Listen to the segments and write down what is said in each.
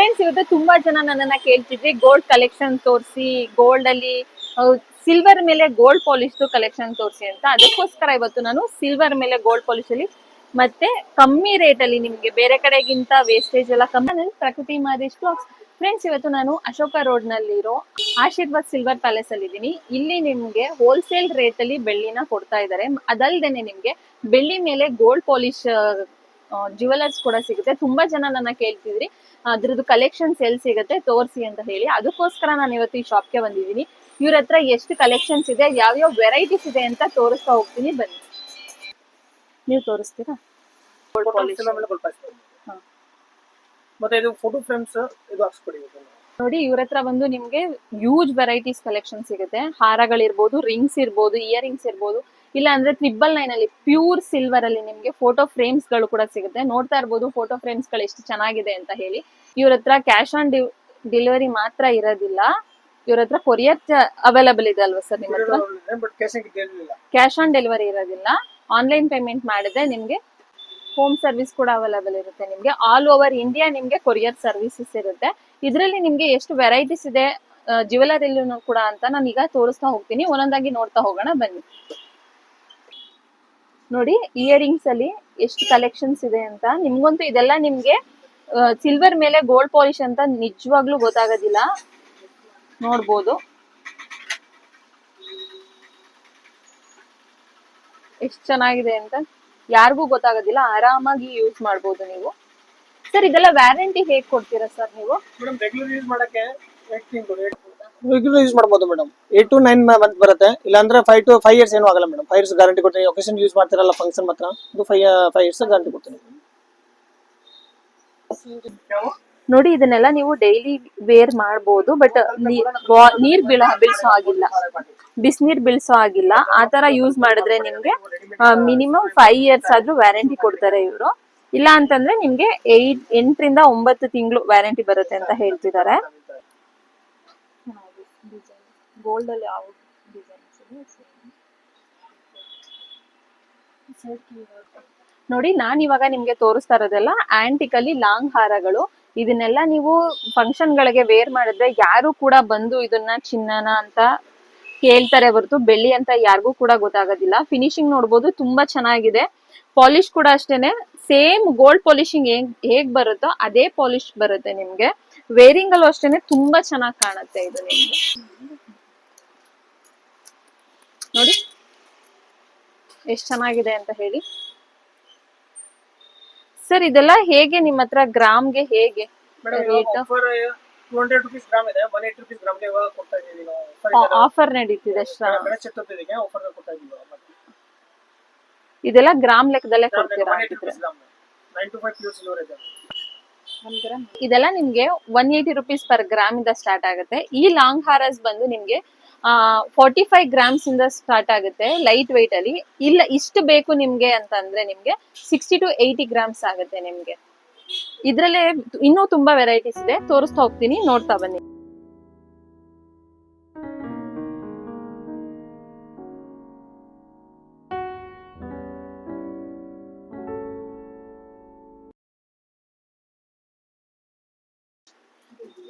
Friends, ಇವತ್ತು ತುಂಬಾ ಜನ ನನ್ನನ್ನ ಕೇಳ್ತಿದ್ರಿ ಗೋಲ್ಡ್ ಕಲೆಕ್ಷನ್ ತೋರಿಸಿ, ಗೋಲ್ಡ್ ಅಲ್ಲಿ ಸಿಲ್ವರ್ ಮೇಲೆ ಗೋಲ್ಡ್ ಪಾಲಿಶ್ ಕಲೆಕ್ಷನ್ ತೋರಿಸಿ ಅಂತ. ಅದಕ್ಕೋಸ್ಕರ ಇವತ್ತು ನಾನು ಸಿಲ್ವರ್ ಮೇಲೆ ಗೋಲ್ಡ್ ಪಾಲಿಶ್ ಅಲ್ಲಿ ಮತ್ತೆ ಕಮ್ಮಿ ರೇಟ್ ಅಲ್ಲಿ ನಿಮ್ಗೆ ಬೇರೆ ಕಡೆಗಿಂತ ವೇಸ್ಟೇಜ್ ಎಲ್ಲ ಕಮ್ಮಿ ಪ್ರಕೃತಿ ಮಾದೇಶ್ ಬ್ಲಾಗ್ಸ್. ಫ್ರೆಂಡ್ಸ್, ಇವತ್ತು ನಾನು ಅಶೋಕ ರೋಡ್ ನಲ್ಲಿರೋ ಆಶೀರ್ವಾದ್ ಸಿಲ್ವರ್ ಪ್ಯಾಲೇಸ್ ಅಲ್ಲಿ ಇದ್ದೀನಿ. ಇಲ್ಲಿ ನಿಮ್ಗೆ ಹೋಲ್ಸೇಲ್ ರೇಟ್ ಅಲ್ಲಿ ಬೆಳ್ಳಿನ ಕೊಡ್ತಾ ಇದ್ದಾರೆ. ಅದಲ್ದೇನೆ ನಿಮ್ಗೆ ಬೆಳ್ಳಿ ಮೇಲೆ ಗೋಲ್ಡ್ ಪಾಲಿಶ್ ಜ್ಯುವೆಲರ್ಸ್ ಕೂಡ ಸಿಗುತ್ತೆ. ತುಂಬಾ ಜನ ನನ್ನ ಕೇಳ್ತಿದ್ರಿ ಅದ್ರದ್ದು ಕಲೆಕ್ಷನ್ಸ್ ಎಲ್ಲಿ ಸಿಗುತ್ತೆ ತೋರಿಸಿ ಅಂತ ಹೇಳಿ. ಅದಕ್ಕೋಸ್ಕರ ನಾನು ಇವತ್ತು ಈ ಶಾಪ್ಗೆ ಬಂದಿದ್ದೀನಿ. ಇವ್ರ ಹತ್ರ ಎಷ್ಟು ಕಲೆಕ್ಷನ್ಸ್ ಇದೆ, ಯಾವ್ಯಾವ ವೆರೈಟೀಸ್ ಇದೆ ಅಂತ ತೋರಿಸ್ತಾ ಹೋಗ್ತೀನಿ. ಬನ್ನಿ, ನೀವು ತೋರಿಸ್ತೀರಾ? ಮತ್ತೆ ಇದು ಫೋಟೋ ಫ್ರೇಮ್ಸ್ ಇದು ಹಾಕ್ಸ್ಕೊಡಿ. ನೋಡಿ, ಇವ್ರ ಹತ್ರ ಬಂದು ನಿಮ್ಗೆ ಯೂಜ್ ವೆರೈಟೀಸ್ ಕಲೆಕ್ಷನ್ ಸಿಗುತ್ತೆ. ಹಾರಗಳಿರ್ಬೋದು, ರಿಂಗ್ಸ್ ಇರ್ಬೋದು, ಇಯರಿಂಗ್ಸ್ ಇರ್ಬೋದು, ಇಲ್ಲ ಅಂದ್ರೆ 999 ಅಲ್ಲಿ ಪ್ಯೂರ್ ಸಿಲ್ವರ್ ಅಲ್ಲಿ ನಿಮ್ಗೆ ಫೋಟೋ ಫ್ರೇಮ್ಸ್ ಗಳು ಕೂಡ ಸಿಗುತ್ತೆ. ನೋಡ್ತಾ ಇರ್ಬೋದು ಫೋಟೋ ಫ್ರೇಮ್ಸ್ ಗಳು ಎಷ್ಟು ಚೆನ್ನಾಗಿದೆ ಅಂತ ಹೇಳಿ. ಇವ್ರ ಹತ್ರ ಕ್ಯಾಶ್ ಆನ್ ಡೆಲಿವರಿ ಮಾತ್ರ ಇರೋದಿಲ್ಲ, ಇವ್ರ ಹತ್ರ ಕೊರಿಯರ್ ಅವೈಲಬಲ್ ಇದೆ ಅಲ್ವಾ ಸರ್? ನಿಮ್ಮ ಹತ್ರ ಕ್ಯಾಶ್ ಆನ್ ಡೆಲಿವರಿ ಇರೋದಿಲ್ಲ. ಆನ್ಲೈನ್ ಪೇಮೆಂಟ್ ಮಾಡಿದ್ರೆ ನಿಮ್ಗೆ ಹೋಮ್ ಸರ್ವಿಸ್ ಕೂಡ ಅವೈಲಬಲ್ ಇರುತ್ತೆ. ನಿಮ್ಗೆ ಆಲ್ ಓವರ್ ಇಂಡಿಯಾ ನಿಮ್ಗೆ ಕೊರಿಯರ್ ಸರ್ವಿಸಸ್ ಇರುತ್ತೆ. ಇದರಲ್ಲಿ ನಿಮ್ಗೆ ಎಷ್ಟು ವೆರೈಟೀಸ್ ಇದೆ ಜ್ಯುವೆಲರಿಲೂ ಕೂಡ ಅಂತ ನಾನು ಈಗ ತೋರಿಸ್ತಾ ಹೋಗ್ತೀನಿ. ಒಂದೊಂದಾಗಿ ನೋಡ್ತಾ ಹೋಗೋಣ, ಬನ್ನಿ. ನೋಡಿ, ಇಯರಿಂಗ್ಸ್ ಅಲ್ಲಿ ಎಷ್ಟು ಕಲೆಕ್ಷನ್ಸ್ ಇದೆ ಅಂತ. ನಿಮ್ಗಂತೂ ಇದೆಲ್ಲ ನಿಮ್ಗೆ ಸಿಲ್ವರ್ ಮೇಲೆ ಗೋಲ್ಡ್ ಪಾಲಿಶ್ ಅಂತ ನಿಜವಾಗ್ಲೂ ಗೊತ್ತಾಗೋದಿಲ್ಲ. ನೋಡ್ಬೋದು ಎಷ್ಟು ಚೆನ್ನಾಗಿದೆ ಅಂತ, ಯಾರಿಗೂ ಗೊತ್ತಾಗೋದಿಲ್ಲ. ಆರಾಮಾಗಿ ಯೂಸ್ ಮಾಡ್ಬೋದು ನೀವು. ಸರ್, ಇದೆಲ್ಲ ವ್ಯಾರಂಟಿ ಹೇಗೆ ಕೊಡ್ತೀರಾ ಸರ್ ನೀವು? ಮೇಡಮ್, ರೆಗ್ಯುಲರ್ ಯೂಸ್ ಮಾಡಕ್ಕೆ ರೆಗ್ಯುಲರ್ ಯೂಸ್ ಮಾಡಬಹುದು ಮೇಡಮ್. 8 to 9 ಮಂತ್ ಬರುತ್ತೆ. ಇಲ್ಲ ಅಂದ್ರೆ 5 to 5 ಇಯರ್ಸ್ ಏನೂ ಆಗಲ್ಲ ಮೇಡಮ್. 5 ಇಯರ್ಸ್ ಗ್ಯಾರಂಟಿ ಕೊಡ್ತೀನಿ. ಒಕೇಶನ್ ಯೂಸ್ ಮಾಡ್ತಿರಲ್ಲ ಫಂಕ್ಷನ್ ಮಾತ್ರ, ಅದು 5 ಇಯರ್ಸ್ ಗ್ಯಾರಂಟಿ ಕೊಡ್ತೀನಿ. ನೋಡಿ, ಇದನ್ನೆಲ್ಲ ನೀವು ಡೈಲಿ ವೇರ್ ಮಾಡಬಹುದು. ಬಟ್ ನೀರ್ ಬೀಳ್ಸೋ ಆಗಿಲ್ಲ, ಬಿಸಿನೀರ್ ಬೀಳ್ಸೋ ಆಗಿಲ್ಲ. ಆ ತರ ಯೂಸ್ ಮಾಡಿದ್ರೆ ನಿಮ್ಗೆ ಮಿನಿಮಮ್ 5 ಇಯರ್ಸ್ ಆದ್ರೂ ವ್ಯಾರಂಟಿ ಕೊಡ್ತಾರೆ ಇವರು. ಇಲ್ಲ ಅಂತಂದ್ರೆ ನಿಮ್ಗೆ 8 ರಿಂದ 9 ತಿಂಗಳು ವ್ಯಾರಂಟಿ ಬರುತ್ತೆ ಅಂತ ಹೇಳ್ತಿದ್ದಾರೆ. ಗೋಲ್ಡ್ ಅಲ್ಲಿ ಯಾವ ಡಿಸೈನ್ಸ್ ನೋಡಿ, ನಾನ್ ಇವಾಗ ನಿಮ್ಗೆ ತೋರಿಸ್ತಾ ಇರೋದೆಲ್ಲ ಆಂಟಿಕಲ್ಲಿ ಲಾಂಗ್ ಹಾರಗಳು. ಇದನ್ನೆಲ್ಲ ನೀವು ಫಂಕ್ಷನ್ ಗಳಿಗೆ ವೇರ್ ಮಾಡಿದ್ರೆ ಯಾರು ಕೂಡ ಬಂದು ಇದನ್ನ ಚಿನ್ನನ ಅಂತ ಕೇಳ್ತಾರೆ ಹೊರತು ಬೆಳ್ಳಿ ಅಂತ ಯಾರಿಗೂ ಕೂಡ ಗೊತ್ತಾಗೋದಿಲ್ಲ. ಫಿನಿಶಿಂಗ್ ನೋಡ್ಬೋದು, ತುಂಬಾ ಚೆನ್ನಾಗಿದೆ. ಪಾಲಿಶ್ ಕೂಡ ಅಷ್ಟೇನೆ, ಸೇಮ್ ಗೋಲ್ಡ್ ಪಾಲಿಶಿಂಗ್ ಹೇಗ್ ಬರುತ್ತೋ ಅದೇ ಪಾಲಿಶ್ ಬರುತ್ತೆ ನಿಮ್ಗೆ. ವೇರಿಂಗ್ ಅಲ್ಲೂ ಅಷ್ಟೇನೆ ತುಂಬಾ ಚೆನ್ನಾಗಿ ಕಾಣುತ್ತೆ ಇದು ನಿಮ್ಗೆ. ನೋಡಿ ಎಷ್ಟು ಚೆನ್ನಾಗಿದೆ ಅಂತ ಹೇಳಿ. ಸರ್, ಇದೆಲ್ಲ ಹೇಗೆ ನಿಮ್ಮ ಹತ್ರ ಗ್ರಾಮ್ಗೆ ಹೇಗೆ ರೇಟ್? ಆಫರ್ ನಡೀತಿದೆ. ಇದೆಲ್ಲ ಗ್ರಾಮ್ ಲೆಕ್ಕದಲ್ಲೇ ಕೊಡ್ತೀರಾ? ಇದೆಲ್ಲ ನಿಮ್ಗೆ 180 rupees per ಗ್ರಾಮ್ ಇಂದ ಸ್ಟಾರ್ಟ್ ಆಗುತ್ತೆ. ಈ ಲಾಂಗ್ ಹಾರಸ್ ಬಂದು ನಿಮ್ಗೆ 45 grams ಇಂದ ಸ್ಟಾರ್ಟ್ ಆಗುತ್ತೆ ಲೈಟ್ ವೆಯ್ಟ್ ಅಲ್ಲಿ. ಇಲ್ಲ ಇಷ್ಟು ಬೇಕು ನಿಮ್ಗೆ ಅಂತಂದ್ರೆ ನಿಮ್ಗೆ 60 to 80 grams ಆಗುತ್ತೆ ನಿಮ್ಗೆ. ಇದ್ರಲ್ಲೇ ಇನ್ನೂ ತುಂಬಾ ವೆರೈಟೀಸ್ ಇದೆ, ತೋರಿಸ್ತಾ ಹೋಗ್ತೀನಿ, ನೋಡ್ತಾ ಬನ್ನಿ.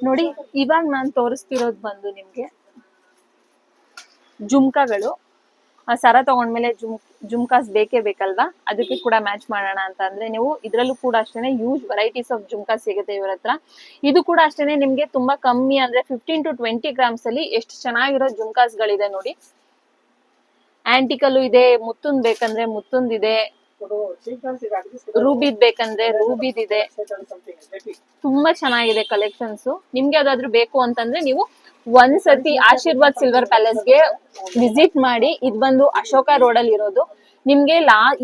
ನೋಡಿ, ಇವಾಗ ನಾನು ತೋರಿಸ್ತಿರೋದು ಬಂದು ನಿಮ್ಗೆ ಜುಮ್ಕಾಗಳು. ಸರ ತಗೊಂಡ್ಮೇಲೆ ಜುಮ್ಕಾಸ್ ಬೇಕೇ ಬೇಕಲ್ವಾ, ಅದಕ್ಕೆ ಕೂಡ ಮ್ಯಾಚ್ ಮಾಡೋಣ ಅಂತ ಅಂದ್ರೆ ನೀವು ಇದ್ರಲ್ಲೂ ಕೂಡ ಅಷ್ಟೇನೆ ಯೂಸ್ ವೆರೈಟೀಸ್ ಆಫ್ ಜುಮ್ಕಾಸ್ ಸಿಗುತ್ತೆ ಇವ್ರ ಹತ್ರ. ಇದು ಕೂಡ ಅಷ್ಟೇನೆ ನಿಮ್ಗೆ ತುಂಬಾ ಕಮ್ಮಿ ಅಂದ್ರೆ 15 to 20 grams ಅಲ್ಲಿ ಎಷ್ಟು ಚೆನ್ನಾಗಿರೋ ಜುಮ್ಕಾಸ್ ಗಳಿದೆ ನೋಡಿ. ಆಂಟಿಕಲ್ಲು ಇದೆ, ಮುತ್ತುಂದ್ ಬೇಕಂದ್ರೆ ಮುತ್ತುಂದ್ ಇದೆ, ರೂಬಿದ್ ಬೇಕಂದ್ರೆ ರೂಬಿದ್ ಇದೆ. ತುಂಬಾ ಚೆನ್ನಾಗಿದೆ ಕಲೆಕ್ಷನ್ಸ್. ನಿಮ್ಗೆ ಯಾವ್ದಾದ್ರು ಬೇಕು ಅಂತಂದ್ರೆ ನೀವು ಒಂದ್ಸತಿ ಆಶೀರ್ವಾದ್ ಸಿಲ್ವರ್ ಪ್ಯಾಲೇಸ್ಗೆ ವಿಸಿಟ್ ಮಾಡಿ. ಇದು ಬಂದು ಅಶೋಕ ರೋಡ್ ಅಲ್ಲಿ ಇರೋದು. ನಿಮ್ಗೆ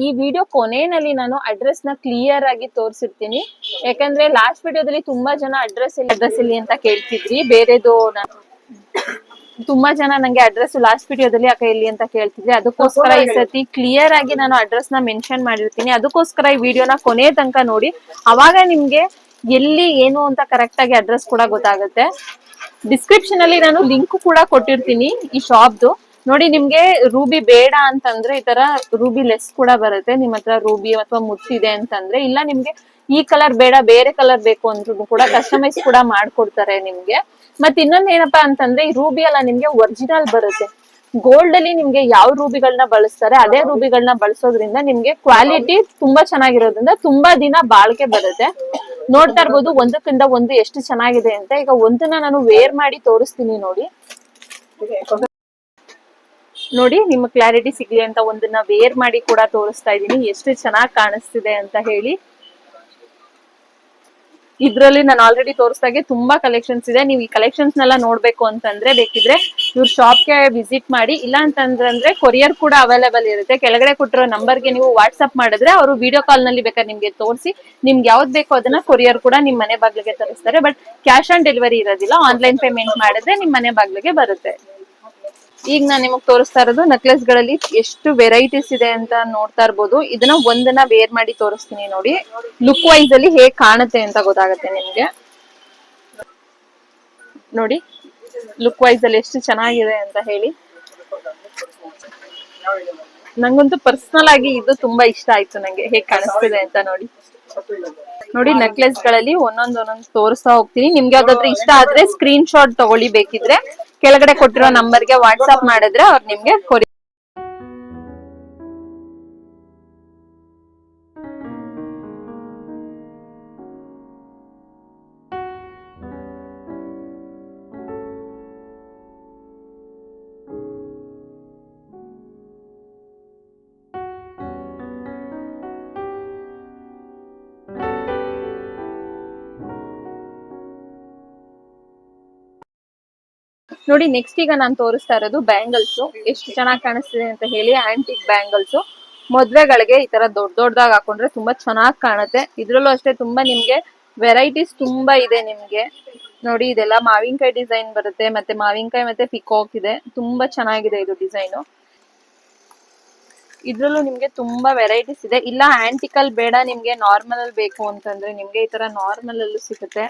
ಈ ವಿಡಿಯೋ ಕೊನೆಯಲ್ಲಿ ನಾನು ಅಡ್ರೆಸ್ ನ ಕ್ಲಿಯರ್ ಆಗಿ ತೋರಿಸಿರ್ತೀನಿ. ಯಾಕಂದ್ರೆ ಲಾಸ್ಟ್ ವಿಡಿಯೋದಲ್ಲಿ ತುಂಬಾ ಜನ ಅಡ್ರೆಸ್ ಇಲ್ಲಿ ಅಂತ ಕೇಳ್ತಿದ್ರಿ. ಬೇರೆದು ತುಂಬಾ ಜನ ನಂಗೆ ಅಡ್ರೆಸ್ ಲಾಸ್ಟ್ ವಿಡಿಯೋದಲ್ಲಿ ಯಾಕೆ ಇಲ್ಲಿ ಅಂತ ಕೇಳ್ತಿದ್ರಿ. ಅದಕ್ಕೋಸ್ಕರ ಈ ಸತಿ ಕ್ಲಿಯರ್ ಆಗಿ ನಾನು ಅಡ್ರೆಸ್ ನ ಮೆನ್ಷನ್ ಮಾಡಿರ್ತೀನಿ. ಅದಕ್ಕೋಸ್ಕರ ಈ ವಿಡಿಯೋನ ಕೊನೆ ತನಕ ನೋಡಿ, ಅವಾಗ ನಿಮ್ಗೆ ಎಲ್ಲಿ ಏನು ಅಂತ ಕರೆಕ್ಟ್ ಆಗಿ ಅಡ್ರೆಸ್ ಕೂಡ ಗೊತ್ತಾಗುತ್ತೆ. ಡಿಸ್ಕ್ರಿಪ್ಷನ್ ಅಲ್ಲಿ ನಾನು ಲಿಂಕ್ ಕೂಡ ಕೊಟ್ಟಿರ್ತೀನಿ ಈ ಶಾಪ್ದು. ನೋಡಿ, ನಿಮ್ಗೆ ರೂಬಿ ಬೇಡ ಅಂತಂದ್ರೆ ಈ ತರ ರೂಬಿ ಲೆಸ್ ಕೂಡ ಬರುತ್ತೆ. ನಿಮ್ ಹತ್ರ ರೂಬಿ ಅಥವಾ ಮುತ್ತಿದೆ ಅಂತಂದ್ರೆ, ಇಲ್ಲ ನಿಮ್ಗೆ ಈ ಕಲರ್ ಬೇಡ ಬೇರೆ ಕಲರ್ ಬೇಕು ಅಂದ್ರೂ ಕೂಡ ಕಸ್ಟಮೈಸ್ ಕೂಡ ಮಾಡ್ಕೊಡ್ತಾರೆ ನಿಮ್ಗೆ. ಮತ್ತೆ ಇನ್ನೊಂದ್ ಏನಪ್ಪಾ ಅಂತಂದ್ರೆ ಈ ರೂಬಿ ಎಲ್ಲ ನಿಮ್ಗೆ ಒರಿಜಿನಲ್ ಬರುತ್ತೆ. ಗೋಲ್ಡ್ ಅಲ್ಲಿ ನಿಮ್ಗೆ ಯಾವ ರೂಬಿಗಳನ್ನ ಬಳಸ್ತಾರೆ ಅದೇ ರೂಬಿಗಳನ್ನ ಬಳಸೋದ್ರಿಂದ ನಿಮ್ಗೆ ಕ್ವಾಲಿಟಿ ತುಂಬಾ ಚೆನ್ನಾಗಿರೋದ್ರಿಂದ ತುಂಬಾ ದಿನ ಬಾಳ್ಕೆ ಬರುತ್ತೆ. ನೋಡ್ತಾ ಇರ್ಬೋದು ಒಂದಕ್ಕಿಂತ ಒಂದು ಎಷ್ಟು ಚೆನ್ನಾಗಿದೆ ಅಂತ. ಈಗ ಒಂದನ್ನ ನಾನು ವೇರ್ ಮಾಡಿ ತೋರಿಸ್ತೀನಿ ನೋಡಿ. ನೋಡಿ ನಿಮ್ಮ ಕ್ಲಾರಿಟಿ ಸಿಗ್ಲಿ ಅಂತ ಒಂದನ್ನ ವೇರ್ ಮಾಡಿ ಕೂಡ ತೋರಿಸ್ತಾ ಇದೀನಿ ಎಷ್ಟು ಚೆನ್ನಾಗಿ ಕಾಣಿಸ್ತಿದೆ ಅಂತ ಹೇಳಿ. ಇದ್ರಲ್ಲಿ ನಾನು ಆಲ್ರೆಡಿ ತೋರಿಸ್ದಾಗೆ ತುಂಬಾ ಕಲೆಕ್ಷನ್ಸ್ ಇದೆ. ನೀವು ಈ ಕಲೆಕ್ಷನ್ಸ್ ನೆಲ್ಲ ನೋಡ್ಬೇಕು ಅಂತಂದ್ರೆ ಬೇಕಿದ್ರೆ ಇವ್ರ ಶಾಪ್ಗೆ ವಿಸಿಟ್ ಮಾಡಿ. ಇಲ್ಲ ಅಂತಂದ್ರೆ ಕೊರಿಯರ್ ಕೂಡ ಅವೈಲೇಬಲ್ ಇರುತ್ತೆ. ಕೆಳಗಡೆ ಕೊಟ್ಟಿರೋ ನಂಬರ್ಗೆ ನೀವು ವಾಟ್ಸ್ಆಪ್ ಮಾಡಿದ್ರೆ ಅವರು ವಿಡಿಯೋ ಕಾಲ್ ನಲ್ಲಿ ಬೇಕಾದ್ರೆ ನಿಮ್ಗೆ ತೋರಿಸಿ ನಿಮ್ಗೆ ಯಾವ್ದು ಬೇಕೋ ಅದನ್ನ ಕೊರಿಯರ್ ಕೂಡ ನಿಮ್ ಮನೆ ಬಾಗಿಲಿಗೆ ತರಿಸ್ತಾರೆ. ಬಟ್ ಕ್ಯಾಶ್ ಆನ್ ಡೆಲಿವರಿ ಇರೋದಿಲ್ಲ. ಆನ್ಲೈನ್ ಪೇಮೆಂಟ್ ಮಾಡಿದ್ರೆ ನಿಮ್ ಮನೆ ಬಾಗಿಲಿಗೆ ಬರುತ್ತೆ. ಈಗ ನಾನು ನಿಮಗ್ ತೋರಿಸ್ತಾ ಇರೋದು ನೆಕ್ಲೆಸ್ ಗಳಲ್ಲಿ ಎಷ್ಟು ವೆರೈಟೀಸ್ ಇದೆ ಅಂತ ನೋಡ್ತಾ ಇರ್ಬೋದು. ಇದನ್ನ ಒಂದನ್ನ ವೇರ್ ಮಾಡಿ ತೋರಿಸ್ತೀನಿ ನೋಡಿ. ಲುಕ್ ವೈಸ್ ಅಲ್ಲಿ ಹೇಗ್ ಕಾಣುತ್ತೆ ಅಂತ ಗೊತ್ತಾಗುತ್ತೆ ನಿಮ್ಗೆ. ನೋಡಿ ಲುಕ್ ವೈಸ್ ಅಲ್ಲಿ ಎಷ್ಟು ಚೆನ್ನಾಗಿದೆ ಅಂತ ಹೇಳಿ. ನಂಗಂತೂ ಪರ್ಸನಲ್ ಆಗಿ ಇದು ತುಂಬಾ ಇಷ್ಟ ಆಯ್ತು. ನಂಗೆ ಹೇಗ್ ಕಾಣಿಸ್ತಿದೆ ಅಂತ ನೋಡಿ. ನೋಡಿ ನೆಕ್ಲೆಸ್ ಗಳಲ್ಲಿ ಒಂದೊಂದ್ ತೋರಿಸ್ತಾ ಹೋಗ್ತೀನಿ. ನಿಮ್ಗೆ ಯಾವ್ದಾದ್ರು ಇಷ್ಟ ಆದ್ರೆ ಸ್ಕ್ರೀನ್ ಶಾಟ್ ತಗೊಳ್ಳಿ. ಬೇಕಿದ್ರೆ ಕೆಳಗಡೆ ಕೊಟ್ಟಿರೋ ನಂಬರ್ಗೆ ವಾಟ್ಸ್ಆಪ್ ಮಾಡಿದ್ರೆ ಅವ್ರು ನಿಮ್ಗೆ ನೋಡಿ. ನೆಕ್ಸ್ಟ್ ಈಗ ನಾನು ತೋರಿಸ್ತಾ ಇರೋದು ಬ್ಯಾಂಗಲ್ಸ್. ಎಷ್ಟು ಚೆನ್ನಾಗಿ ಕಾಣಿಸ್ತಿದೆ ಅಂತ ಹೇಳಿ. ಆಂಟಿಕ್ ಬ್ಯಾಂಗಲ್ಸ್ ಮದ್ವೆಗಳಿಗೆ ಈ ತರ ದೊಡ್ಡದಾಗಿ ಹಾಕೊಂಡ್ರೆ ತುಂಬಾ ಚೆನ್ನಾಗಿ ಕಾಣುತ್ತೆ. ಇದ್ರಲ್ಲೂ ಅಷ್ಟೇ ತುಂಬಾ ನಿಮ್ಗೆ ವೆರೈಟೀಸ್ ತುಂಬಾ ಇದೆ ನಿಮ್ಗೆ. ನೋಡಿ ಇದೆಲ್ಲ ಮಾವಿನಕಾಯಿ ಡಿಸೈನ್ ಬರುತ್ತೆ. ಮತ್ತೆ ಮಾವಿನಕಾಯಿ ಮತ್ತೆ ಪಿಕಾಕ್ ಇದೆ. ತುಂಬಾ ಚೆನ್ನಾಗಿದೆ ಇದು ಡಿಸೈನ್. ಇದ್ರಲ್ಲೂ ನಿಮ್ಗೆ ತುಂಬಾ ವೆರೈಟೀಸ್ ಇದೆ. ಇಲ್ಲ ಆಂಟಿಕಲ್ ಬೇಡ ನಿಮ್ಗೆ ನಾರ್ಮಲ್ ಅಲ್ಲಿ ಬೇಕು ಅಂತಂದ್ರೆ ನಿಮ್ಗೆ ಈ ತರ ನಾರ್ಮಲ್ ಅಲ್ಲೂ ಸಿಗುತ್ತೆ.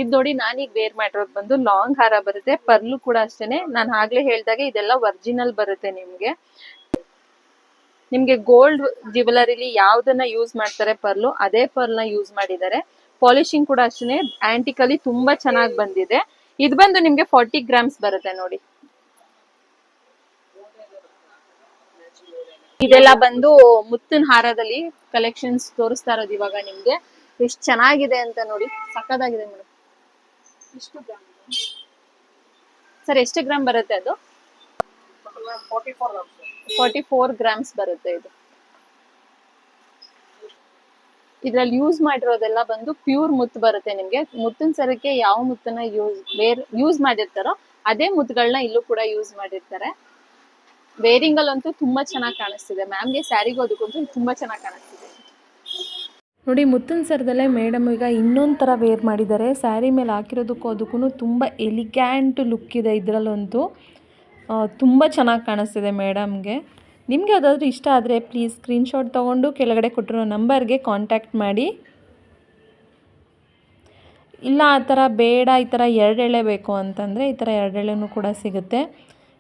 ಇದ್ ನೋಡಿ ನಾನೀಗ ವೇರ್ ಮಾಡಿರೋದು ಬಂದು ಲಾಂಗ್ ಹಾರ ಬರುತ್ತೆ. ಪರ್ಲು ಕೂಡ ಅಷ್ಟೇನೆ. ನಾನು ಆಗ್ಲೇ ಹೇಳ್ದಾಗೆ ಇದೆಲ್ಲ ಒರಿಜಿನಲ್ ಬರುತ್ತೆ ನಿಮ್ಗೆ. ನಿಮ್ಗೆ ಗೋಲ್ಡ್ ಜ್ಯುವೆಲರಿಲಿ ಯಾವ್ದನ್ನ ಯೂಸ್ ಮಾಡ್ತಾರೆ ಪರ್ಲು ಅದೇ ಪರ್ಲ್ ನ ಯೂಸ್ ಮಾಡಿದ್ದಾರೆ. ಪಾಲಿಶಿಂಗ್ ಕೂಡ ಅಷ್ಟೇನೆ ಆಂಟಿಕಲಿ ತುಂಬಾ ಚೆನ್ನಾಗಿ ಬಂದಿದೆ. ಇದು ಬಂದು ನಿಮ್ಗೆ 40 ಗ್ರಾಮ್ಸ್ ಬರುತ್ತೆ ನೋಡಿ. ಇದೆಲ್ಲ ಬಂದು ಮುತ್ತಿನ ಹಾರದಲ್ಲಿ ಕಲೆಕ್ಷನ್ಸ್ ತೋರಿಸ್ತಾ ಇರೋದು ಇವಾಗ ನಿಮ್ಗೆ. ಎಷ್ಟು ಚೆನ್ನಾಗಿದೆ ಅಂತ ನೋಡಿ. ಸಕ್ಕದಾಗಿದೆ ಮೇಡಮ್. ಸರ್ ಎಷ್ಟು ಗ್ರಾಮ್ ಬರುತ್ತೆ ಅದು? 44 ಗ್ರಾಮ್ಸ್ ಬರುತ್ತೆ ಇದು. ಇದ್ರಲ್ಲಿ ಯೂಸ್ ಮಾಡಿರೋದೆಲ್ಲ ಬಂದು ಪ್ಯೂರ್ ಮುತ್ತು ಬರುತ್ತೆ ನಿಮ್ಗೆ. ಮುತ್ತಿನ ಸರಕ್ಕೆ ಯಾವ ಮುತ್ತನ್ನ ಯೂಸ್ ಮಾಡಿರ್ತಾರೋ ಅದೇ ಮುತ್ತುಗಳನ್ನ ಇಲ್ಲೂ ಕೂಡ ಯೂಸ್ ಮಾಡಿರ್ತಾರೆ. ವೇರಿಂಗ್ ಅಲ್ಲಂತೂ ತುಂಬಾ ಚೆನ್ನಾಗಿ ಕಾಣಿಸ್ತಿದೆ. ಮ್ಯಾಮ್ಗೆ ಸ್ಯಾರಿಗೂ ಅದಕ್ಕಂತೂ ತುಂಬಾ ಚೆನ್ನಾಗಿ ಕಾಣಿಸ್ತಿದೆ. ನೋಡಿ ಮುತ್ತಿನ ಸರದಲ್ಲೇ ಮೇಡಮ್ ಈಗ ಇನ್ನೊಂದು ಥರ ವೇರ್ ಮಾಡಿದ್ದಾರೆ. ಸ್ಯಾರಿ ಮೇಲೆ ಹಾಕಿರೋದಕ್ಕೂ ಅದಕ್ಕೂ ತುಂಬ ಎಲಿಗ್ಯಾಂಟ್ ಲುಕ್ ಇದೆ. ಇದರಲ್ಲಂತೂ ತುಂಬ ಚೆನ್ನಾಗಿ ಕಾಣಿಸ್ತಿದೆ ಮೇಡಮ್ಗೆ. ನಿಮಗೆ ಯಾವುದಾದ್ರೂ ಇಷ್ಟ ಆದರೆ ಪ್ಲೀಸ್ ಸ್ಕ್ರೀನ್ಶಾಟ್ ತೊಗೊಂಡು ಕೆಳಗಡೆ ಕೊಟ್ಟಿರೋ ನಂಬರ್ಗೆ ಕಾಂಟ್ಯಾಕ್ಟ್ ಮಾಡಿ. ಇಲ್ಲ ಆ ಥರ ಬೇಡ ಈ ಥರ ಎರಡೆಳೆ ಬೇಕು ಅಂತಂದರೆ ಈ ಥರ ಎರಡೆಳೆನೂ ಕೂಡ ಸಿಗುತ್ತೆ.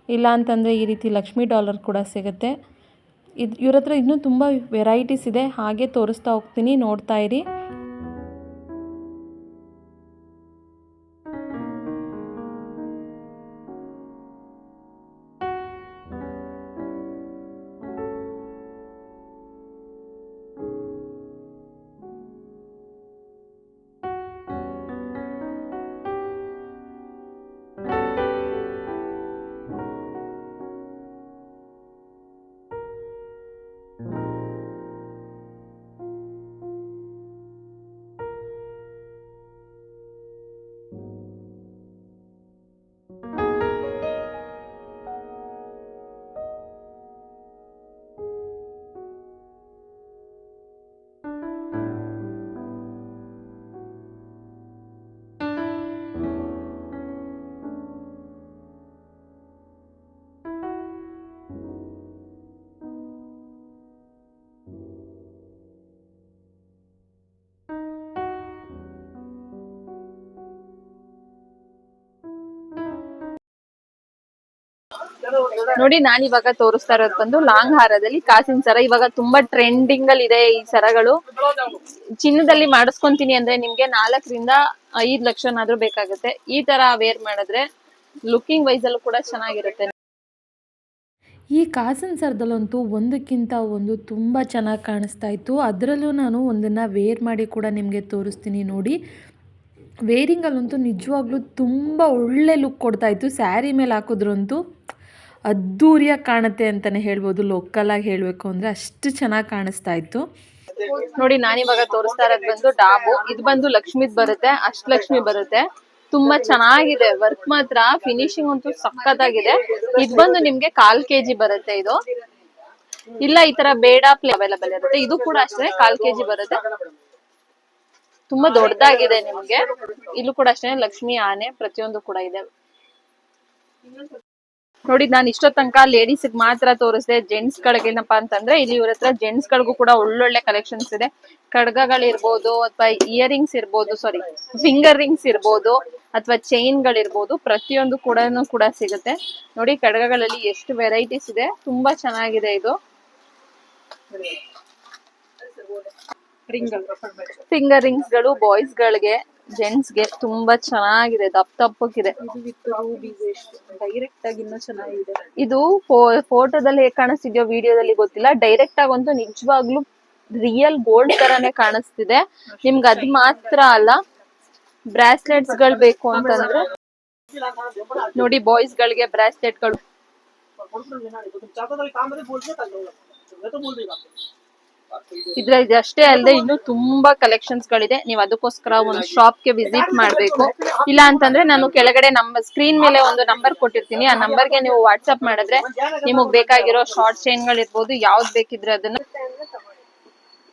ಇಲ್ಲ ಅಂತಂದರೆ ಈ ರೀತಿ ಲಕ್ಷ್ಮಿ ಡಾಲರ್ ಕೂಡ ಸಿಗುತ್ತೆ. ಇವ್ರ ಹತ್ರ ಇನ್ನೂ ತುಂಬ ವೆರೈಟೀಸ್ ಇದೆ. ಹಾಗೆ ತೋರಿಸ್ತಾ ಹೋಗ್ತೀನಿ, ನೋಡ್ತಾ ಇರಿ. ನೋಡಿ ನಾನು ಇವಾಗ ತೋರಿಸ್ತಾ ಇರೋದು ಬಂದು ಲಾಂಗ್ ಹಾರದಲ್ಲಿ ಕಾಸಿನ ಸರ. ಇವಾಗ ತುಂಬಾ ಟ್ರೆಂಡಿಂಗ್ ಅಲ್ಲಿ ಇದೆ ಈ ಸರಗಳು. ಚಿನ್ನದಲ್ಲಿ ಮಾಡಿಸ್ಕೊಂತೀನಿ ಅಂದ್ರೆ ನಿಮ್ಗೆ 4-5 ಲಕ್ಷನಾದ್ರೂ ಬೇಕಾಗುತ್ತೆ. ಈ ತರ ವೇರ್ ಮಾಡಿದ್ರೆ ಲುಕಿಂಗ್ ವೈಸ್ ಅಲ್ಲೂ ಕೂಡ ಚೆನ್ನಾಗಿರುತ್ತೆ. ಈ ಕಾಸಿನ ಸರದಲ್ಲಂತೂ ಒಂದಕ್ಕಿಂತ ಒಂದು ತುಂಬ ಚೆನ್ನಾಗಿ ಕಾಣಿಸ್ತಾ ಇತ್ತು. ಅದರಲ್ಲೂ ನಾನು ಒಂದನ್ನು ವೇರ್ ಮಾಡಿ ಕೂಡ ನಿಮಗೆ ತೋರಿಸ್ತೀನಿ ನೋಡಿ. ವೇರಿಂಗಲ್ಲಂತೂ ನಿಜವಾಗ್ಲೂ ತುಂಬ ಒಳ್ಳೆ ಲುಕ್ ಕೊಡ್ತಾಯಿತ್ತು. ಸ್ಯಾರಿ ಮೇಲೆ ಹಾಕಿದ್ರಂತೂ ಅದ್ಧೂರಿಯಾಗಿ ಕಾಣುತ್ತೆ ಅಂತಲೇ ಹೇಳ್ಬೋದು. ಲೋಕಲಾಗಿ ಹೇಳಬೇಕು ಅಂದರೆ ಅಷ್ಟು ಚೆನ್ನಾಗಿ ಕಾಣಿಸ್ತಾ ಇತ್ತು. ನೋಡಿ ನಾನಿವಾಗ ತೋರಿಸ್ತಾ ಇರೋದು ಬಂದು ಡಾಬು. ಇದು ಬಂದು ಲಕ್ಷ್ಮಿದ್ ಬರುತ್ತೆ, ಅಷ್ಟಲಕ್ಷ್ಮಿ ಬರುತ್ತೆ. ತುಂಬಾ ಚೆನ್ನಾಗಿದೆ ವರ್ಕ್ ಮಾತ್ರ. ಫಿನಿಶಿಂಗ್ ಅಂತೂ ಸಖತ್ತಾಗಿದೆ. ಇದು ಬಂದು ನಿಮ್ಗೆ 1/4 kg ಬರುತ್ತೆ. ಇದು ಇಲ್ಲ ಈ ತರ ಬೇಡ ಅವೈಲಬಲ್ ಇರುತ್ತೆ. ಇದು ಕೂಡ ಅಷ್ಟೇ 1/4 kg ಬರುತ್ತೆ. ತುಂಬಾ ದೊಡ್ಡದಾಗಿದೆ ನಿಮ್ಗೆ. ಇಲ್ಲೂ ಕೂಡ ಅಷ್ಟೇ ಲಕ್ಷ್ಮಿ, ಆನೆ ಪ್ರತಿಯೊಂದು ಕೂಡ ಇದೆ. ನೋಡಿ ನಾನು ಇಷ್ಟೋ ತನಕ ಲೇಡೀಸ್ ಮಾತ್ರ ತೋರಿಸಿದೆ. ಜೆಂಟ್ಸ್ ಗಳಿಗೇನಪ್ಪಾ ಅಂತಂದ್ರೆ ಇಲ್ಲಿ ಇವ್ರ ಹತ್ರ ಜೆಂಟ್ಸ್ ಗಳಿಗೂ ಕೂಡ ಒಳ್ಳೊಳ್ಳೆ ಕಲೆಕ್ಷನ್ಸ್ ಇದೆ. ಖಡ್ಗಗಳಿರ್ಬೋದು ಅಥವಾ ಇಯರಿಂಗ್ಸ್ ಇರ್ಬೋದು, ಸಾರಿ ಫಿಂಗರ್ ರಿಂಗ್ಸ್ ಇರ್ಬೋದು ಅಥವಾ ಚೈನ್ ಗಳಿರ್ಬೋದು, ಪ್ರತಿಯೊಂದು ಕೂಡ ಸಿಗುತ್ತೆ. ನೋಡಿ ಖಡ್ಗಗಳಲ್ಲಿ ಎಷ್ಟು ವೆರೈಟೀಸ್ ಇದೆ. ತುಂಬಾ ಚೆನ್ನಾಗಿದೆ ಇದು. ಫಿಂಗರ್ ರಿಂಗ್ಸ್ ಗಳು ಬಾಯ್ಸ್ ಗಳಿಗೆ, ಜೆಂಟ್ಸ್ ಗೆ ತುಂಬಾ ಚೆನ್ನಾಗಿದೆ. ದಪ್ಪಕ್ಕಿದೆ. ಡೈರೆಕ್ಟ್ ಆಗಿ ಇನ್ನೂ ಚೆನ್ನಾಗಿದೆ. ಇದು ಫೋಟೋದಲ್ಲಿ ಹೇಗೆ ಕಾಣಿಸ್ತಿದ್ಯೋ ವಿಡಿಯೋದಲ್ಲಿ ಗೊತ್ತಿಲ್ಲ. ಡೈರೆಕ್ಟ್ ಆಗಿ ಅಂತೂ ನಿಜವಾಗ್ಲೂ ರಿಯಲ್ ಗೋಲ್ಡ್ ತರಾನೇ ಕಾಣಿಸ್ತಿದೆ. ನಿಮ್ಗೆ ಅದ್ ಮಾತ್ರ ಅಲ್ಲ, ಬ್ರಾಸ್ಲೆಟ್ಸ್ ಗಳು ಬೇಕು ಅಂತಂದ್ರೆ ನೋಡಿ ಬಾಯ್ಸ್ ಗಳಿಗೆ ಬ್ರಾಸ್ಲೆಟ್ ಗಳು. ಇದ್ರಲ್ಲಿ ಅಷ್ಟೇ ಅಲ್ಲದೆ ಇನ್ನು ತುಂಬಾ ಕಲೆಕ್ಷನ್ಸ್ ಗಳಿದೆ. ನೀವು ಅದಕ್ಕೋಸ್ಕರ ಒಂದು ಶಾಪ್ ಗೆ ವಿಸಿಟ್ ಮಾಡ್ಬೇಕು. ಇಲ್ಲ ಅಂತಂದ್ರೆ ನಾನು ಕೆಳಗಡೆ ನಂಬರ್ ಸ್ಕ್ರೀನ್ ಮೇಲೆ ಒಂದು ನಂಬರ್ ಕೊಟ್ಟಿರ್ತೀನಿ. ಆ ನಂಬರ್ಗೆ ನೀವು ವಾಟ್ಸ್ಆಪ್ ಮಾಡಿದ್ರೆ ನಿಮಗ್ ಬೇಕಾಗಿರೋ ಶಾರ್ಟ್ ಚೈನ್ ಗಳಿರ್ಬೋದು, ಯಾವ್ದು ಬೇಕಿದ್ರೆ ಅದನ್ನ.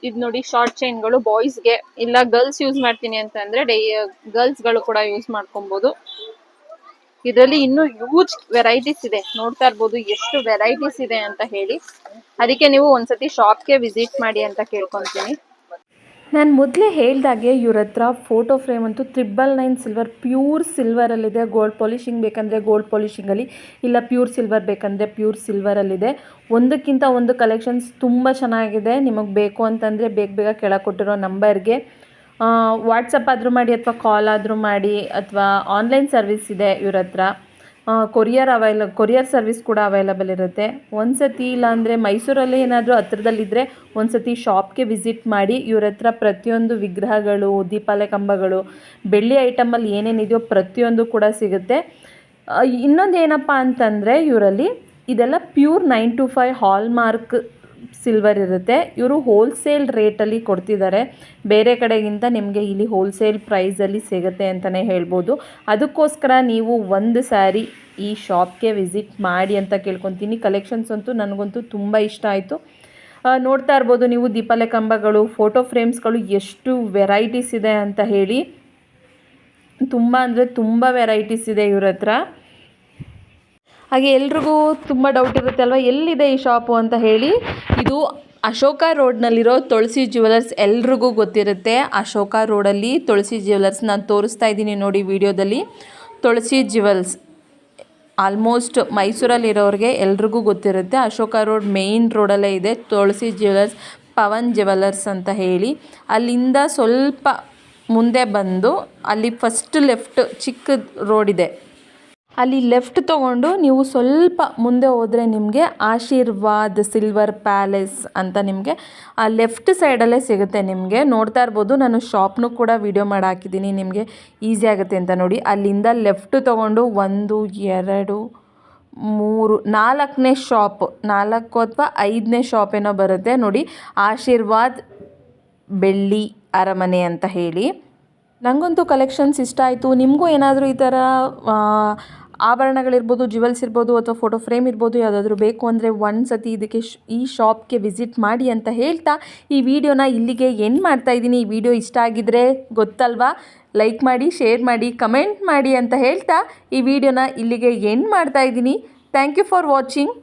ಇದ್ ನೋಡಿ ಶಾರ್ಟ್ ಚೈನ್ ಗಳು ಬಾಯ್ಸ್ ಗೆ, ಇಲ್ಲ ಗರ್ಲ್ಸ್ ಯೂಸ್ ಮಾಡ್ತೀನಿ ಅಂತಂದ್ರೆ ಗರ್ಲ್ಸ್ ಗಳು ಕೂಡ ಯೂಸ್ ಮಾಡ್ಕೊಬಹುದು. ಇದರಲ್ಲಿ ಇನ್ನು ಯೂಜ್ ವೆರೈಟೀಸ್ ಇದೆ. ನೋಡ್ತಾ ಇರ್ಬೋದು ಎಷ್ಟು ವೆರೈಟೀಸ್ ಇದೆ ಅಂತ ಹೇಳಿ. ಅದಕ್ಕೆ ನೀವು ಒಂದ್ಸತಿ ಶಾಪ್ಗೆ ವಿಸಿಟ್ ಮಾಡಿ ಅಂತ ಕೇಳ್ಕೊಂತೀನಿ. ನಾನು ಮೊದಲೇ ಹೇಳ್ದಾಗೆ ಇವ್ರ ಹತ್ರ ಫೋಟೋ ಫ್ರೇಮ್ ಅಂತೂ 999 ಸಿಲ್ವರ್, ಪ್ಯೂರ್ ಸಿಲ್ವರಲ್ಲಿದೆ. ಗೋಲ್ಡ್ ಪಾಲಿಶಿಂಗ್ ಬೇಕಂದರೆ ಗೋಲ್ಡ್ ಪಾಲಿಶಿಂಗಲ್ಲಿ, ಇಲ್ಲ ಪ್ಯೂರ್ ಸಿಲ್ವರ್ ಬೇಕಂದರೆ ಪ್ಯೂರ್ ಸಿಲ್ವರಲ್ಲಿದೆ. ಒಂದಕ್ಕಿಂತ ಒಂದು ಕಲೆಕ್ಷನ್ಸ್ ತುಂಬ ಚೆನ್ನಾಗಿದೆ. ನಿಮಗೆ ಬೇಕು ಅಂತಂದರೆ ಬೇಗ ಕೆಳಗೆ ಕೊಟ್ಟಿರೋ ನಂಬರ್ಗೆ ವಾಟ್ಸಪ್ ಆದರೂ ಮಾಡಿ ಅಥವಾ ಕಾಲ್ ಆದರೂ ಮಾಡಿ, ಅಥವಾ ಆನ್ಲೈನ್ ಸರ್ವಿಸ್ ಇದೆ ಇವ್ರ ಹತ್ರ. ಕೊರಿಯರ್ ಸರ್ವಿಸ್ ಕೂಡ ಅವೈಲಬಲ್ ಇರುತ್ತೆ. ಒಂದು ಸತಿ ಇಲ್ಲಾಂದರೆ ಮೈಸೂರಲ್ಲಿ ಏನಾದರೂ ಹತ್ರದಲ್ಲಿದ್ದರೆ ಒಂದು ಸತಿ ಶಾಪ್ಗೆ ವಿಸಿಟ್ ಮಾಡಿ. ಇವ್ರ ಹತ್ರ ಪ್ರತಿಯೊಂದು ವಿಗ್ರಹಗಳು, ದೀಪಾಲೆ ಕಂಬಗಳು, ಬೆಳ್ಳಿ ಐಟಮಲ್ಲಿ ಏನೇನಿದೆಯೋ ಪ್ರತಿಯೊಂದು ಕೂಡ ಸಿಗುತ್ತೆ. ಇನ್ನೊಂದು ಏನಪ್ಪ ಅಂತಂದರೆ ಇವರಲ್ಲಿ ಇದೆಲ್ಲ ಪ್ಯೂರ್ 925 ಹಾಲ್ಮಾರ್ಕ್ ಸಿಲ್ವರ್ ಇರುತ್ತೆ. ಇವರು ಹೋಲ್ಸೇಲ್ ರೇಟಲ್ಲಿ ಕೊಡ್ತಿದ್ದಾರೆ. ಬೇರೆ ಕಡೆಗಿಂತ ನಿಮಗೆ ಇಲ್ಲಿ ಹೋಲ್ಸೇಲ್ ಪ್ರೈಸಲ್ಲಿ ಸಿಗುತ್ತೆ ಅಂತಲೇ ಹೇಳ್ಬೋದು. ಅದಕ್ಕೋಸ್ಕರ ನೀವು ಒಂದು ಸಾರಿ ಈ ಶಾಪ್ಗೆ ವಿಸಿಟ್ ಮಾಡಿ ಅಂತ ಕೇಳ್ಕೊತೀನಿ. ಕಲೆಕ್ಷನ್ಸ್ ಅಂತೂ ನನಗಂತೂ ತುಂಬ ಇಷ್ಟ ಆಯಿತು. ನೋಡ್ತಾ ಇರ್ಬೋದು ನೀವು ದೀಪಾಲೆ ಕಂಬಗಳು, ಫೋಟೋ ಫ್ರೇಮ್ಸ್ಗಳು ಎಷ್ಟು ವೆರೈಟೀಸ್ ಇದೆ ಅಂತ ಹೇಳಿ. ತುಂಬ ಅಂದರೆ ತುಂಬ ವೆರೈಟೀಸ್ ಇದೆ ಇವ್ರ ಹತ್ರ. ಹಾಗೆ ಎಲ್ರಿಗೂ ತುಂಬ ಡೌಟ್ ಇರುತ್ತೆ ಅಲ್ವಾ, ಎಲ್ಲಿದೆ ಈ ಶಾಪು ಅಂತ ಹೇಳಿ. ಇದು ಅಶೋಕ ರೋಡ್ನಲ್ಲಿರೋ ತುಳಸಿ ಜ್ಯುವೆಲರ್ಸ್. ಎಲ್ರಿಗೂ ಗೊತ್ತಿರುತ್ತೆ ಅಶೋಕ ರೋಡಲ್ಲಿ ತುಳಸಿ ಜ್ಯುವೆಲರ್ಸ್. ನಾನು ತೋರಿಸ್ತಾ ಇದ್ದೀನಿ ನೋಡಿ ವಿಡಿಯೋದಲ್ಲಿ. ತುಳಸಿ ಜ್ಯುವೆಲ್ಸ್ ಆಲ್ಮೋಸ್ಟ್ ಮೈಸೂರಲ್ಲಿರೋರಿಗೆ ಎಲ್ರಿಗೂ ಗೊತ್ತಿರುತ್ತೆ. ಅಶೋಕ ರೋಡ್ ಮೇಯ್ನ್ ರೋಡಲ್ಲೇ ಇದೆ ತುಳಸಿ ಜ್ಯುವೆಲರ್ಸ್, ಪವನ್ ಜ್ಯುವೆಲರ್ಸ್ ಅಂತ ಹೇಳಿ. ಅಲ್ಲಿಂದ ಸ್ವಲ್ಪ ಮುಂದೆ ಬಂದು ಅಲ್ಲಿ ಫಸ್ಟ್ ಲೆಫ್ಟ್ ಚಿಕ್ಕ ರೋಡ್ ಇದೆ, ಅಲ್ಲಿ ಲೆಫ್ಟ್ ತೊಗೊಂಡು ನೀವು ಸ್ವಲ್ಪ ಮುಂದೆ ಹೋದರೆ ನಿಮಗೆ ಆಶೀರ್ವಾದ್ ಸಿಲ್ವರ್ ಪ್ಯಾಲೇಸ್ ಅಂತ ನಿಮಗೆ ಆ ಲೆಫ್ಟ್ ಸೈಡಲ್ಲೇ ಸಿಗುತ್ತೆ. ನಿಮಗೆ ನೋಡ್ತಾ ಇರ್ಬೋದು, ನಾನು ಶಾಪ್ನೂ ಕೂಡ ವಿಡಿಯೋ ಮಾಡಿ ಹಾಕಿದ್ದೀನಿ, ನಿಮಗೆ ಈಸಿ ಆಗುತ್ತೆ ಅಂತ ನೋಡಿ. ಅಲ್ಲಿಂದ ಲೆಫ್ಟ್ ತೊಗೊಂಡು 1, 2, 3, 4ನೇ ಶಾಪ್, 4 ಅಥವಾ 5ನೇ ಶಾಪ್ ಏನೋ ಬರುತ್ತೆ ನೋಡಿ, ಆಶೀರ್ವಾದ್ ಬೆಳ್ಳಿ ಅರಮನೆ ಅಂತ ಹೇಳಿ. ನನಗಂತೂ ಕಲೆಕ್ಷನ್ಸ್ ಇಷ್ಟ ಆಯಿತು. ನಿಮಗೂ ಏನಾದರೂ ಈ ಥರ ಆಭರಣಗಳಿರ್ಬೋದು, ಜ್ಯುವೆಲ್ಸ್ ಇರ್ಬೋದು, ಅಥವಾ ಫೋಟೋ ಫ್ರೇಮ್ ಇರ್ಬೋದು, ಯಾವುದಾದ್ರೂ ಬೇಕು ಅಂದರೆ ಒಂದು ಸತಿ ಈ ಶಾಪ್ಗೆ ವಿಸಿಟ್ ಮಾಡಿ ಅಂತ ಹೇಳ್ತಾ ಈ ವಿಡಿಯೋನ ಇಲ್ಲಿಗೆ ಎಂಡ್ ಮಾಡ್ತಾಯಿದ್ದೀನಿ. ಈ ವಿಡಿಯೋ ಇಷ್ಟ ಆಗಿದ್ದರೆ ಗೊತ್ತಲ್ವಾ, ಲೈಕ್ ಮಾಡಿ, ಶೇರ್ ಮಾಡಿ, ಕಮೆಂಟ್ ಮಾಡಿ ಅಂತ ಹೇಳ್ತಾ ಈ ವಿಡಿಯೋನ ಇಲ್ಲಿಗೆ ಎಂಡ್ ಮಾಡ್ತಾಯಿದ್ದೀನಿ. Thank you for watching.